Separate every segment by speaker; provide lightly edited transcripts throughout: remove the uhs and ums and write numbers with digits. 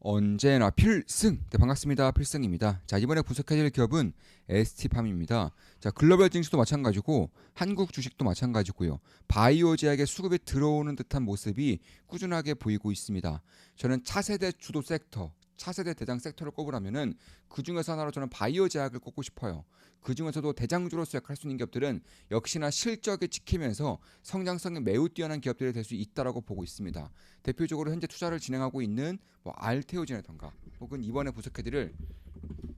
Speaker 1: 언제나 필승! 네, 반갑습니다. 필승입니다. 자, 이번에 분석해줄 기업은 ST팜입니다. 자, 글로벌 증시도 마찬가지고 한국 주식도 마찬가지고요. 바이오 제약의 수급이 들어오는 듯한 모습이 꾸준하게 보이고 있습니다. 저는 차세대 주도 섹터, 차세대 대장 섹터를 꼽으라면은 그 중에서 하나로 저는 바이오 제약을 꼽고 싶어요. 그 중에서도 대장주로서 역할할 수 있는 기업들은 역시나 실적이 지키면서 성장성이 매우 뛰어난 기업들이 될 수 있다라고 보고 있습니다. 대표적으로 현재 투자를 진행하고 있는 뭐 알테오젠이라던가 혹은 이번에 분석해드릴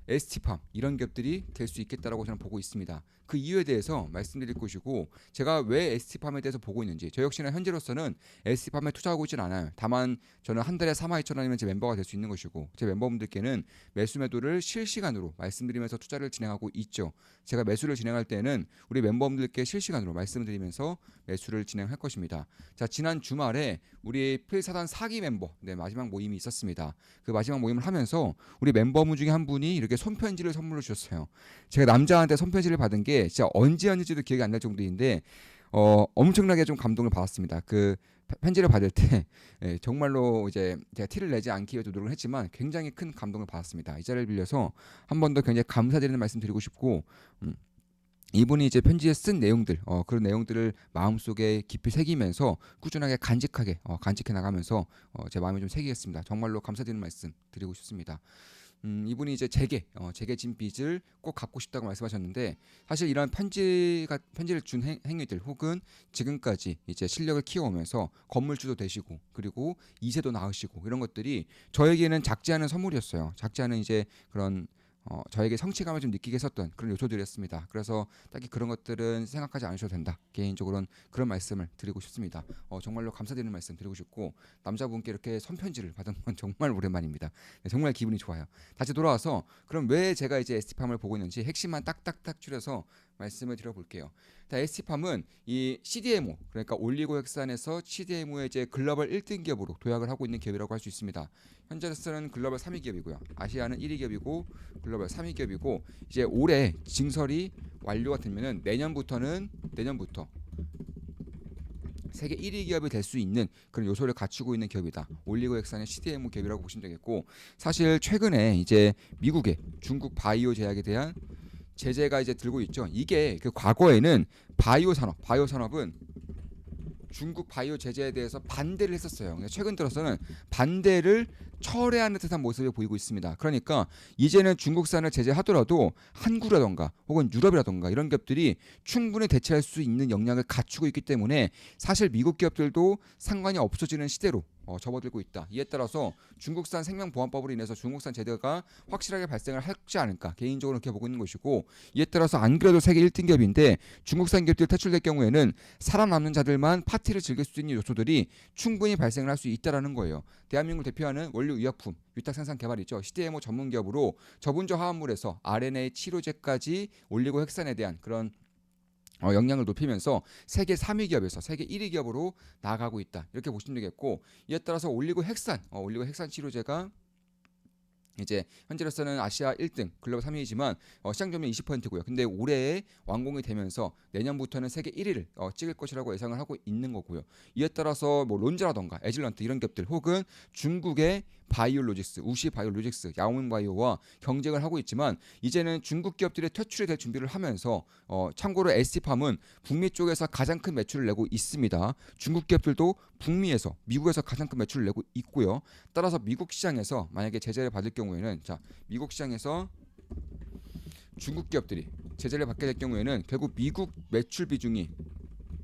Speaker 1: ST팜 이런 기업들이 될 수 있겠다라고 저는 보고 있습니다. 그 이유에 대해서 말씀드릴 것이고 제가 왜 ST팜에 대해서 보고 있는지 저 역시나 현재로서는 ST팜에 투자하고 있지는 않아요. 다만 저는 한 달에 3만 2천 원이면 제 멤버가 될 수 있는 것이고 제 멤버분들께는 매수 매도를 실시간으로 말씀드리면서 투자를 진행하고 있죠. 제가 매수를 진행할 때는 우리 멤버분들께 실시간으로 말씀드리면서 매수를 진행할 것입니다. 자, 지난 주말에 우리 필사단 4기 멤버 마지막 모임이 있었습니다. 그 마지막 모임을 하면서 우리 멤버분 중에 한 분이 이렇게 손편지를 선물로 주셨어요. 제가 남자한테 손편지를 받은 게 진짜 언제였는지도 기억이 안 날 정도인데 엄청나게 좀 감동을 받았습니다. 그 편지를 받을 때 정말로 이제 제가 티를 내지 않기 위해 노력을 했지만 굉장히 큰 감동을 받았습니다. 이 자리를 빌려서 한 번 더 굉장히 감사드리는 말씀 드리고 싶고 이분이 이제 편지에 쓴 내용들, 그런 내용들을 마음속에 깊이 새기면서 꾸준하게 간직하게 간직해 나가면서 제 마음에 좀 새기겠습니다. 정말로 감사드리는 말씀 드리고 싶습니다. 이분이 이제 제게 진 빚을 꼭 갚고 싶다고 말씀하셨는데 사실 이런 편지를 준 행위들 혹은 지금까지 이제 실력을 키워오면서 건물주도 되시고 그리고 이세도 낳으시고 이런 것들이 저에게는 작지 않은 선물이었어요. 작지 않은 이제 그런 저에게 성취감을 좀 느끼게 했었던 그런 요소들이었습니다. 그래서 딱히 그런 것들은 생각하지 않으셔도 된다. 개인적으로는 그런 말씀을 드리고 싶습니다. 정말로 감사드리는 말씀 드리고 싶고 남자분께 이렇게 손편지를 받은 건 정말 오랜만입니다. 네, 정말 기분이 좋아요. 다시 돌아와서 그럼 왜 제가 이제 ST팜을 보고 있는지 핵심만 딱딱딱 줄여서 말씀을 드려볼게요. ST팜은 이 CDMO 그러니까 올리고핵산에서 CDMO의 이제 글로벌 1등 기업으로 도약을 하고 있는 기업이라고 할 수 있습니다. 현재로서는 글로벌 3위 기업이고요. 아시아는 1위 기업이고 글로벌 3위 기업이고 이제 올해 증설이 완료가 되면은 내년부터 세계 1위 기업이 될 수 있는 그런 요소를 갖추고 있는 기업이다. 올리고핵산의 CDMO 기업이라고 보시면 되겠고 사실 최근에 이제 미국의 중국 바이오 제약에 대한 제재가 이제 들고 있죠. 이게 그 과거에는 바이오 산업은 중국 바이오 제재에 대해서 반대를 했었어요. 최근 들어서는 반대를 철회하는 듯한 모습을 보이고 있습니다. 그러니까 이제는 중국산을 제재하더라도 한국이라던가 혹은 유럽이라던가 이런 기업들이 충분히 대체할 수 있는 역량을 갖추고 있기 때문에 사실 미국 기업들도 상관이 없어지는 시대로 접어들고 있다. 이에 따라서 중국산 생명보안법으로 인해서 중국산 제재가 확실하게 발생을 하지 않을까 개인적으로 그렇게 보고 있는 것이고 이에 따라서 안 그래도 세계 1등 기업인데 중국산 기업들 퇴출될 경우에는 살아남는 자들만 파티를 즐길 수 있는 요소들이 충분히 발생을 할 수 있다라는 거예요. 대한민국을 대표하는 원료 의약품 위탁 생산 개발이죠. CDMO 전문 기업으로 저분자 화합물에서 RNA 치료제까지 올리고 핵산에 대한 그런 역량을 높이면서 세계 3위 기업에서 세계 1위 기업으로 나아가고 있다. 이렇게 보시면 되겠고 이에 따라서 올리고 핵산 치료제가 이제 현재로서는 아시아 1등, 글로벌 3위이지만 시장 점유율 20%고요. 근데 올해에 완공이 되면서 내년부터는 세계 1위를 찍을 것이라고 예상을 하고 있는 거고요. 이에 따라서 뭐 론자라던가 에질런트 이런 기업들 혹은 중국의 바이오로직스, 우시 바이오로직스, 야오밍바이오와 경쟁을 하고 있지만 이제는 중국 기업들이 퇴출이 될 준비를 하면서 참고로 ST팜은 북미 쪽에서 가장 큰 매출을 내고 있습니다. 중국 기업들도 북미에서 미국에서 가장 큰 매출을 내고 있고요. 따라서 미국 시장에서 만약에 제재를 받을 경우에는 미국 시장에서 중국 기업들이 제재를 받게 될 경우에는 결국 미국 매출 비중이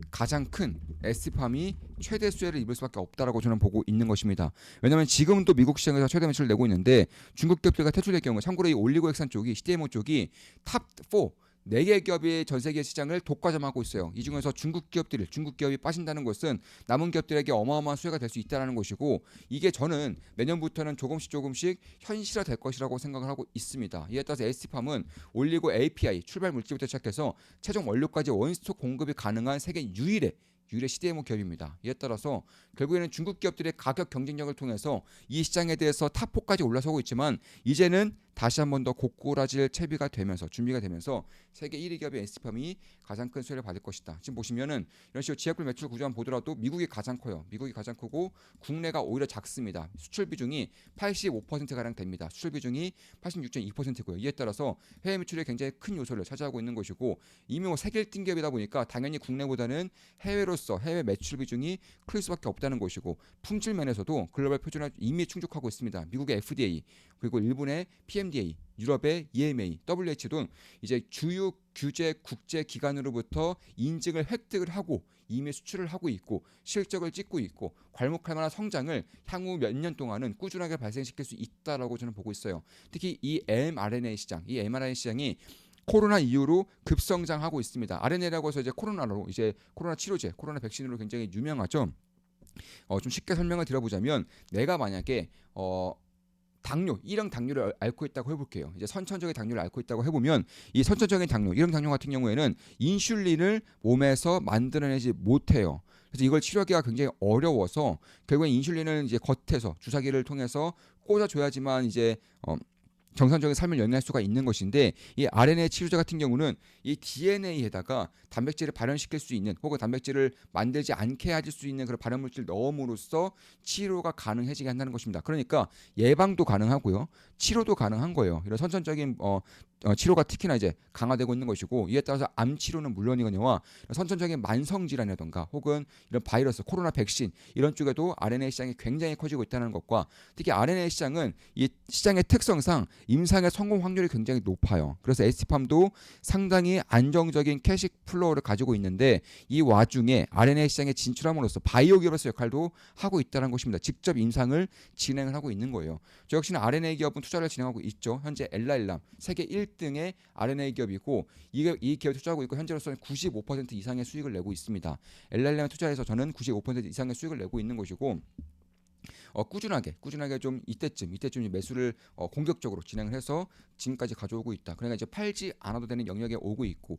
Speaker 1: 가장 큰 ST팜이 최대 수혜를 입을 수밖에 없다라고 저는 보고 있는 것입니다. 왜냐하면 지금도 미국 시장에서 최대 매출을 내고 있는데 중국 기업들과 퇴출될 경우 참고로 이 올리고핵산 쪽이 CDMO 쪽이 탑4 4개 기업이 전 세계 시장을 독과점하고 있어요. 이 중에서 중국 기업이 빠진다는 것은 남은 기업들에게 어마어마한 수혜가 될 수 있다는 것이고 이게 저는 내년부터는 조금씩 현실화 될 것이라고 생각을 하고 있습니다. 이에 따라서 ST팜은 올리고 API 출발 물질부터 시작해서 최종 원료까지 원스톱 공급이 가능한 세계 유일의 유일의 CDMO 기업입니다. 이에 따라서 결국에는 중국 기업들의 가격 경쟁력을 통해서 이 시장에 대해서 탑4까지 올라서고 있지만 이제는 다시 한 번 더 고꾸라질 채비가 되면서 준비가 되면서 세계 1위 기업의 ST팜이 가장 큰 수혜를 받을 것이다. 지금 보시면은 이런 식으로 지역별 매출 구조만 보더라도 미국이 가장 커요. 미국이 가장 크고 국내가 오히려 작습니다. 수출 비중이 85%가량 됩니다. 수출 비중이 86.2%고요. 이에 따라서 해외 매출에 굉장히 큰 요소를 차지하고 있는 것이고 이미 뭐 세계 1등 기업이다 보니까 당연히 국내보다는 해외로서 해외 매출 비중이 클 수밖에 없다는 것이고 품질 면에서도 글로벌 표준을 이미 충족하고 있습니다. 미국의 FDA 그리고 일본의 PMDA, 유럽의 EMA, WHO 등 이제 주요 규제 국제 기관으로부터 인증을 획득을 하고 이미 수출을 하고 있고 실적을 찍고 있고 괄목할 만한 성장을 향후 몇 년 동안은 꾸준하게 발생시킬 수 있다라고 저는 보고 있어요. 특히 이 mRNA 시장, 이 mRNA 시장이 코로나 이후로 급성장하고 있습니다. RNA라고 해서 이제 코로나로 이제 코로나 치료제, 코로나 백신으로 굉장히 유명하죠. 좀 쉽게 설명을 드려보자면 내가 만약에 당뇨, 1형 당뇨를 앓고 있다고 해볼게요. 이제 선천적인 당뇨를 앓고 있다고 해보면 이 선천적인 당뇨, 1형 당뇨 같은 경우에는 인슐린을 몸에서 만들어내지 못해요. 그래서 이걸 치료하기가 굉장히 어려워서 결국엔 인슐린을 이제 겉에서 주사기를 통해서 꽂아줘야지만 이제 정상적인 삶을 연애할 수가 있는 것인데 이 RNA 치료제 같은 경우는 이 DNA에다가 단백질을 발현시킬 수 있는 혹은 단백질을 만들지 않게 해줄 수 있는 그런 발현 물질을 넣음으로써 치료가 가능해지게 한다는 것입니다. 그러니까 예방도 가능하고요, 치료도 가능한 거예요. 이런 선천적인 치료가 특히나 이제 강화되고 있는 것이고 이에 따라서 암 치료는 물론이거니와 선천적인 만성 질환이라든가 혹은 이런 바이러스, 코로나 백신 이런 쪽에도 RNA 시장이 굉장히 커지고 있다는 것과 특히 RNA 시장은 이 시장의 특성상 임상의 성공 확률이 굉장히 높아요. 그래서 ST팜도 상당히 안정적인 캐시 플로우를 가지고 있는데 이 와중에 RNA 시장에 진출함으로써 바이오 기업으로서 역할도 하고 있다는 것입니다. 직접 임상을 진행을 하고 있는 거예요. 저 역시는 RNA 기업은 투자를 진행하고 있죠. 현재 엘라일람 세계 1등의 RNA 기업이고 이 기업에 투자하고 있고 현재로서는 95% 이상의 수익을 내고 있습니다. 엘라일람에 투자해서 저는 95% 이상의 수익을 내고 있는 것이고 꾸준하게 좀 이때쯤 매수를 공격적으로 진행을 해서 지금까지 가져오고 있다. 그러니까 이제 팔지 않아도 되는 영역에 오고 있고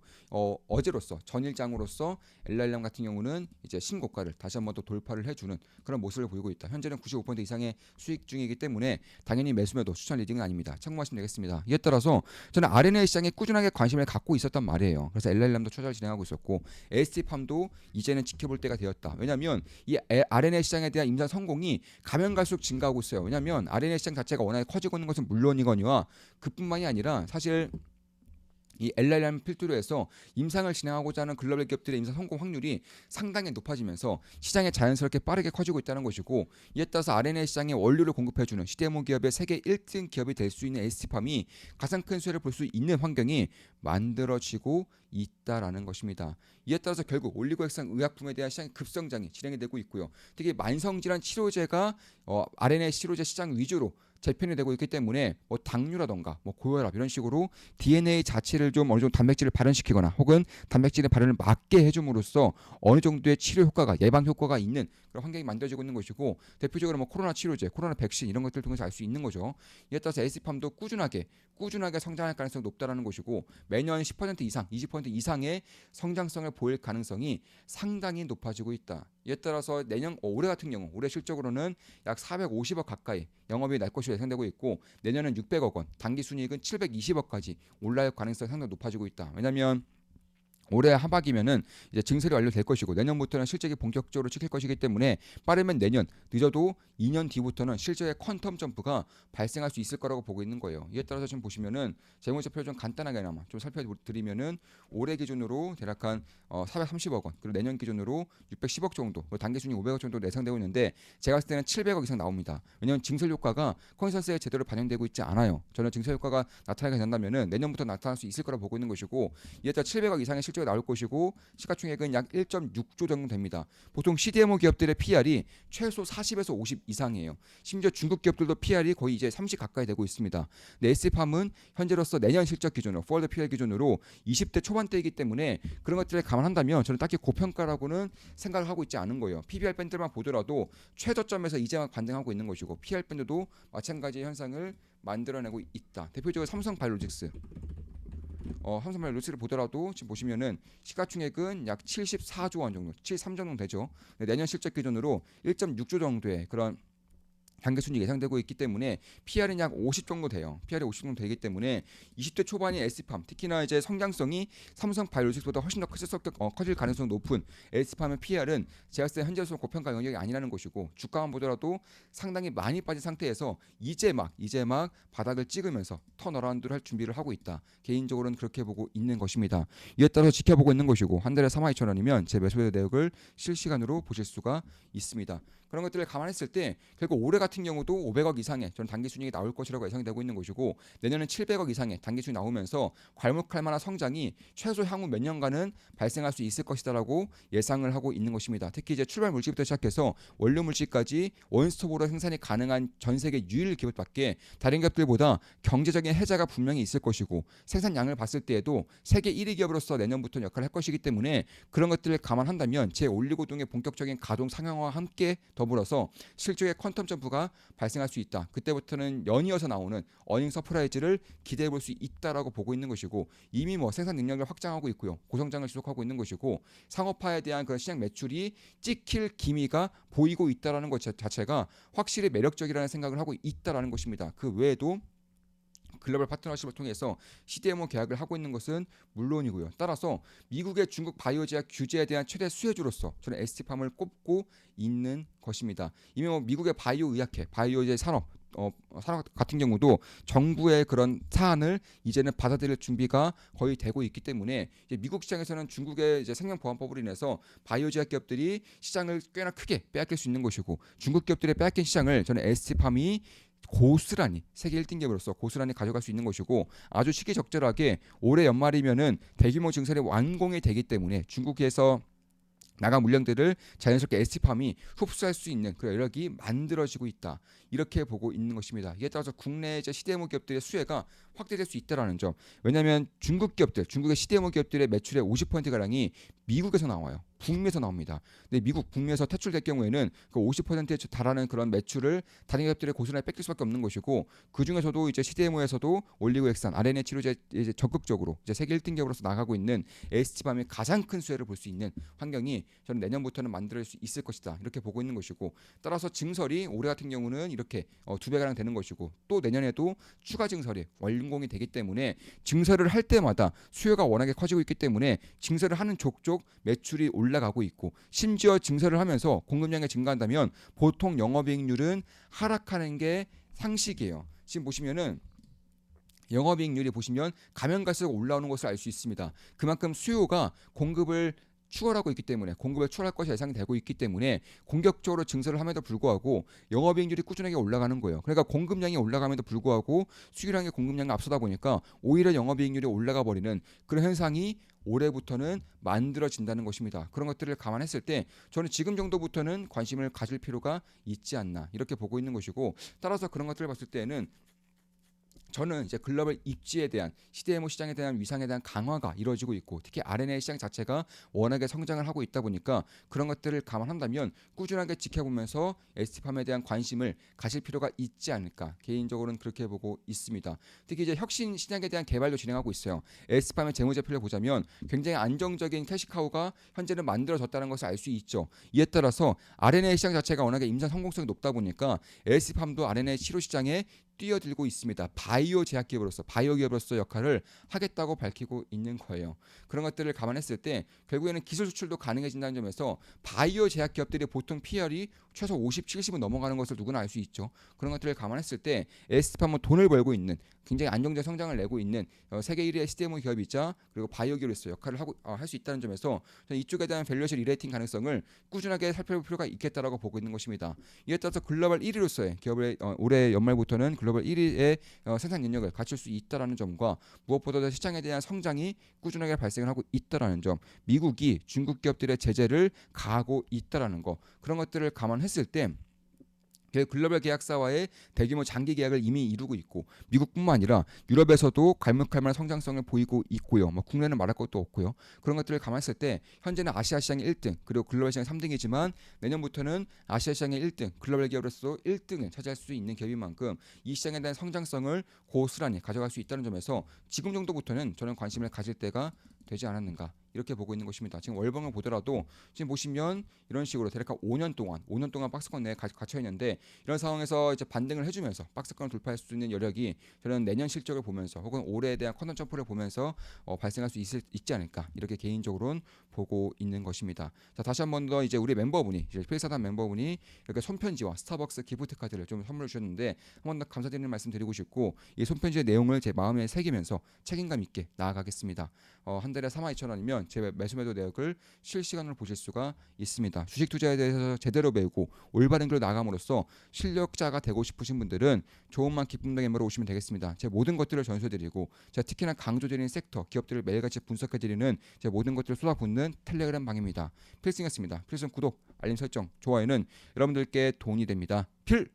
Speaker 1: 어제로서 전일장으로서 엘라일람 같은 경우는 이제 신고가를 다시 한번 더 돌파를 해주는 그런 모습을 보이고 있다. 현재는 95% 이상의 수익 중이기 때문에 당연히 매수매도 추천 리딩은 아닙니다. 참고하시면 되겠습니다. 이에 따라서 저는 RNA 시장에 꾸준하게 관심을 갖고 있었단 말이에요. 그래서 엘라일람도 투자를 진행하고 있었고 ST팜도 이제는 지켜볼 때가 되었다. 왜냐하면 이 RNA 시장에 대한 임상 성공이 가면 갈수록 증가하고 있어요. 왜냐하면 RNA 시장 자체가 워낙에 커지고 있는 것은 물론이거니와 그뿐만이 아니라 사실 이 엘라일람 필두로 해서 임상을 진행하고자 하는 글로벌 기업들의 임상 성공 확률이 상당히 높아지면서 시장에 자연스럽게 빠르게 커지고 있다는 것이고 이에 따라서 RNA 시장에 원료를 공급해주는 CDMO 기업의 세계 1등 기업이 될 수 있는 ST팜이 가장 큰 수혜를 볼 수 있는 환경이 만들어지고 있다라는 것입니다. 이에 따라서 결국 올리고액상 의약품에 대한 시장의 급성장이 진행이 되고 있고요. 특히 만성질환 치료제가 RNA 치료제 시장 위주로 재편이 되고 있기 때문에 뭐 당뇨라던가 뭐 고혈압 이런 식으로 DNA 자체를 좀 어느 정도 단백질을 발현시키거나 혹은 단백질의 발현을 막게 해줌으로써 어느 정도의 치료 효과가 예방 효과가 있는 그런 환경이 만들어지고 있는 것이고 대표적으로 뭐 코로나 치료제, 코로나 백신 이런 것들을 통해서 알 수 있는 거죠. 이에 따라서 ST팜도 꾸준하게 성장할 가능성이 높다라는 것이고 매년 10% 이상, 20% 이상의 성장성을 보일 가능성이 상당히 높아지고 있다. 이에 따라서 올해 같은 경우 올해 실적으로는 약 450억 가까이 영업이익이 날 것으로 예상되고 있고 내년은 600억 원, 당기 순이익은 720억까지 올라갈 가능성이 상당히 높아지고 있다. 왜냐하면 올해 하반기면은 이제 증설이 완료될 것이고 내년부터는 실적이 본격적으로 찍힐 것이기 때문에 빠르면 내년, 늦어도 2년 뒤부터는 실적의 퀀텀 점프가 발생할 수 있을 거라고 보고 있는 거예요. 이에 따라서 지금 보시면은 재무제표를 좀 간단하게나마 좀 살펴드리면은 올해 기준으로 대략 한 430억 원, 그리고 내년 기준으로 610억 정도, 단기순이 500억 정도 예상되고 있는데 제가 봤을 때는 700억 이상 나옵니다. 왜냐하면 증설 효과가 컨센서스에 제대로 반영되고 있지 않아요. 저는 증설 효과가 나타나게 된다면은 내년부터 나타날 수 있을 거라고 보고 있는 것이고 이에 따라 700억 이상의 실적 나올 것이고 시가총액은 약 1.6조 정도 됩니다. 보통 CDMO 기업들의 PR이 최소 40에서 50 이상이에요. 심지어 중국 기업들도 PR이 거의 이제 30 가까이 되고 있습니다. 근데 ST팜은 현재로서 내년 실적 기준으로 포워드 PR 기준으로 20대 초반대이기 때문에 그런 것들을 감안한다면 저는 딱히 고평가라고는 생각을 하고 있지 않은 거예요. PBR 밴드만 보더라도 최저점에서 이제만 반등하고 있는 것이고 PR 밴드도 마찬가지의 현상을 만들어내고 있다. 대표적으로 삼성바이오로직스 삼성바이오 루스를 보더라도 지금 보시면은 시가총액은 약 74조 원 정도, 73조 정도 되죠. 내년 실적 기준으로 1.6조 정도의 그런 단기 순이익 예상되고 있기 때문에 PR은 약 50 정도 돼요. PR이 50 정도 되기 때문에 20대 초반의 SP팜, 특히나 이제 성장성이 삼성 바이오로직스보다 훨씬 더 커질 가능성이 높은 SP팜의 PR은 제가 봤을 때 현재로서 고평가 영역이 아니라는 것이고, 주가만 보더라도 상당히 많이 빠진 상태에서 이제 막 바닥을 찍으면서 턴어라운드를 할 준비를 하고 있다. 개인적으로는 그렇게 보고 있는 것입니다. 이에 따라서 지켜보고 있는 것이고, 한 달에 42,000원이면 제 매수의 내역을 실시간으로 보실 수가 있습니다. 그런 것들을 감안했을 때 결국 올해 같은 경우도 500억 이상의 저는 단기 순이익이 나올 것이라고 예상되고 있는 것이고, 내년은 700억 이상의 단기 순이 나오면서 괄목할 만한 성장이 최소 향후 몇 년간은 발생할 수 있을 것이다라고 예상을 하고 있는 것입니다. 특히 이제 출발 물질부터 시작해서 원료 물질까지 원스톱으로 생산이 가능한 전 세계 유일 기업밖에 다른 기업들보다 경제적인 혜자가 분명히 있을 것이고, 생산량을 봤을 때에도 세계 1위 기업으로서 내년부터 역할을 할 것이기 때문에 그런 것들을 감안한다면 제 올리고동의 본격적인 가동 상향화와 함께 더불어서 실적의 퀀텀 점프가 발생할 수 있다. 그때부터는 연이어서 나오는 어닝 서프라이즈를 기대해 볼 수 있다라고 보고 있는 것이고, 이미 뭐 생산 능력을 확장하고 있고요, 고성장을 지속하고 있는 것이고, 상업화에 대한 그런 시장 매출이 찍힐 기미가 보이고 있다라는 것 자체가 확실히 매력적이라는 생각을 하고 있다라는 것입니다. 그 외에도 글로벌 파트너십을 통해서 CDMO 계약을 하고 있는 것은 물론이고요. 따라서 미국의 중국 바이오 제약 규제에 대한 최대 수혜주로서 저는 ST팜을 꼽고 있는 것입니다. 이미 뭐 미국의 바이오 의약회, 바이오제 산업 산업 같은 경우도 정부의 그런 사안을 이제는 받아들일 준비가 거의 되고 있기 때문에 이제 미국 시장에서는 중국의 이제 생명보안법으로 인해서 바이오 제약 기업들이 시장을 꽤나 크게 빼앗길 수 있는 것이고, 중국 기업들의 빼앗긴 시장을 저는 ST팜이 고스란히 세계 1등 기업으로서 고스란히 가져갈 수 있는 것이고, 아주 시기적절하게 올해 연말이면은 대규모 증설이 완공이 되기 때문에 중국에서 나간 물량들을 자연스럽게 ST팜이 흡수할 수 있는 그런 여력이 만들어지고 있다. 이렇게 보고 있는 것입니다. 이에 따라서 국내 CDMO 기업들의 수혜가 확대될 수 있다는 점. 왜냐하면 중국 기업들, 중국의 CDMO 기업들의 매출의 50%가량이 미국에서 나와요. 북미에서 나옵니다. 근데 미국, 북미에서 퇴출될 경우에는 그 50%에 달하는 그런 매출을 다른 기업들의 고스란히 뺏길 수밖에 없는 것이고, 그 중에서도 이제 CDMO에서도 올리고액산, RNA 치료제 이제 적극적으로 이제 세계 1등 기업으로서 나가고 있는 ST팜이 가장 큰 수혜를 볼 수 있는 환경이 저는 내년부터는 만들 수 있을 것이다. 이렇게 보고 있는 것이고, 따라서 증설이 올해 같은 경우는 이렇게 2배가량 되는 것이고, 또 내년에도 추가 증설이 완공이 되기 때문에 증설을 할 때마다 수요가 워낙에 커지고 있기 때문에 증설을 하는 족족 매출이 올라가고 있고, 심지어 증설을 하면서 공급량이 증가한다면 보통 영업이익률은 하락하는 게 상식이에요. 지금 보시면은 영업이익률이 보시면 가면 갈수록 올라오는 것을 알 수 있습니다. 그만큼 수요가 공급을 추월하고 있기 때문에, 공급을 추월할 것이 예상이 되고 있기 때문에 공격적으로 증설을 함에도 불구하고 영업이익률이 꾸준하게 올라가는 거예요. 그러니까 공급량이 올라감에도 불구하고 수요량의 공급량이 앞서다 보니까 오히려 영업이익률이 올라가 버리는 그런 현상이 올해부터는 만들어진다는 것입니다. 그런 것들을 감안했을 때 저는 지금 정도부터는 관심을 가질 필요가 있지 않나 이렇게 보고 있는 것이고, 따라서 그런 것들을 봤을 때는 저는 이제 글로벌 입지에 대한 CDMO 시장에 대한 위상에 대한 강화가 이루어지고 있고, 특히 R&A 시장 자체가 워낙에 성장을 하고 있다 보니까 그런 것들을 감안한다면 꾸준하게 지켜보면서 ST팜에 대한 관심을 가질 필요가 있지 않을까, 개인적으로는 그렇게 보고 있습니다. 특히 이제 혁신 시장에 대한 개발도 진행하고 있어요. ST팜의 재무제표를 보자면 굉장히 안정적인 캐시카우가 현재는 만들어졌다는 것을 알 수 있죠. 이에 따라서 R&A 시장 자체가 워낙에 임상 성공성이 높다 보니까 ST팜도 R&A 치료 시장에 뛰어들고 있습니다. 바이오 제약기업으로서, 바이오 기업으로서 역할을 하겠다고 밝히고 있는 거예요. 그런 것들을 감안했을 때 결국에는 기술 수출도 가능해진다는 점에서 바이오 제약기업들이 보통 PR이 최소 50, 70은 넘어가는 것을 누구나 알 수 있죠. 그런 것들을 감안했을 때 ST팜은 돈을 벌고 있는, 굉장히 안정적 성장을 내고 있는 세계 1위의 CDMO 기업이자 그리고 바이오 기업으로서 역할을 하고 할 수 있다는 점에서 저는 이쪽에 대한 밸류에이션 리레이팅 가능성을 꾸준하게 살펴볼 필요가 있겠다라고 보고 있는 것입니다. 이에 따라서 글로벌 1위로서의 기업의 올해 연말부터는 글로벌 1위의 생산 능력을 갖출 수 있다라는 점과, 무엇보다도 시장에 대한 성장이 꾸준하게 발생을 하고 있다라는 점, 미국이 중국 기업들의 제재를 가하고 있다라는 거, 그런 것들을 감안했을 때 글로벌 계약사와의 대규모 장기 계약을 이미 이루고 있고 미국뿐만 아니라 유럽에서도 갈무갈무한 성장성을 보이고 있고요. 뭐 국내는 말할 것도 없고요. 그런 것들을 감안했을 때 현재는 아시아 시장의 1등 그리고 글로벌 시장 3등이지만 내년부터는 아시아 시장의 1등 글로벌 기업으로서 1등을 차지할 수 있는 기업인 만큼 이 시장에 대한 성장성을 고스란히 가져갈 수 있다는 점에서 지금 정도부터는 저는 관심을 가질 때가 되지 않았는가 이렇게 보고 있는 것입니다. 지금 월봉을 보더라도 지금 보시면 이런 식으로 대략 5년 동안 박스권 내에 갇혀 있는데 이런 상황에서 이제 반등을 해주면서 박스권을 돌파할 수 있는 여력이 저는 내년 실적을 보면서 혹은 올해에 대한 컨던 점프를 보면서 발생할 수 있지 않을까 이렇게 개인적으로는 보고 있는 것입니다. 자 다시 한 번 더 이제 우리 멤버분이 이제 필사단 멤버분이 이렇게 손편지와 스타벅스 기프트 카드를 좀 선물 주셨는데 한 번 더 감사드리는 말씀 드리고 싶고 이 손편지의 내용을 제 마음에 새기면서 책임감 있게 나아가겠습니다. 한 달에 42,000원이면 제 매수매도 내역을 실시간으로 보실 수가 있습니다. 주식 투자에 대해서 제대로 배우고 올바른 길로 나감으로써 실력자가 되고 싶으신 분들은 좋은만 기쁨당 멤버로 오시면 되겠습니다. 제 모든 것들을 전수드리고 제가 특히나 강조드리는 sek터 기업들을 매일같이 분석해드리는 제 모든 것들을 쏟아붓는 텔레그램 방입니다. 필승이었습니다. 필승 구독, 알림 설정, 좋아요는 여러분들께 도움이 됩니다. 필승!